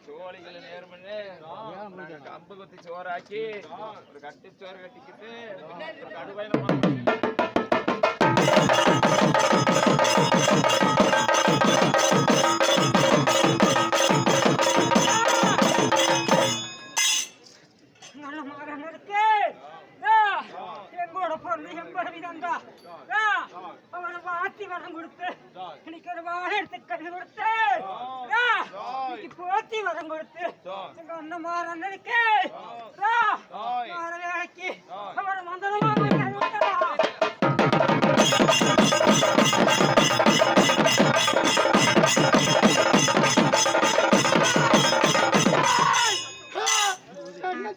சோழிகளை நேர் பண்ணு கம்பு குத்தி சோறாக்கி ஒரு கட்டி சோறு கட்டிக்கிட்டு ஒரு கடுவாயில வரம் கொடுத்து இன்னைக்கு ஒரு வாழை எடுத்து கண்ணு கொடுத்து போத்தி வரம் கொடுத்து எங்க அண்ணன் மாற அண்ணனுக்கு மாற வேலைக்கு அவரை மந்தனமா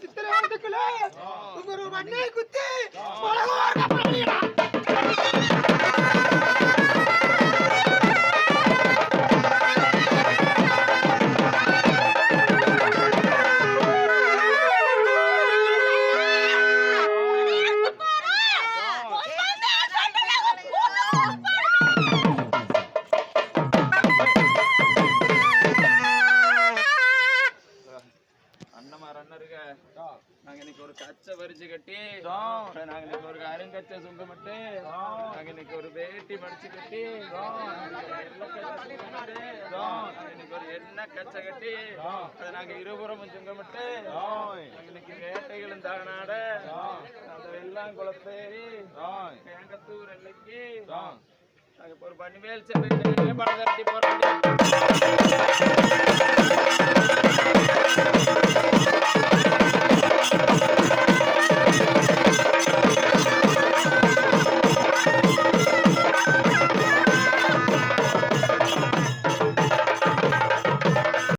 சித்திரத்துக்குள்ள ஒரு மண்ணை குத்தி ஒரு கச்சை பறிச்சு கட்டி நாங்க இன்னைக்கு ஒரு அருங்கச்சை சுங்கமிட்டு நாங்க இன்னைக்கு ஒரு வேட்டி மடிச்சு கட்டி இன்னைக்கு ஒரு எண்ணெய் கச்சை கட்டி அதை நாங்க இருபுறமும் சுங்கமிட்டு இன்னைக்கு வேட்டைகளும் தானாட அந்த வெள்ளாம் குளத்தேரி தேங்கத்தூர் எல்லைக்கு நாங்க ஒரு பனிமேல் சென்னை படம் கட்டி போறோம்.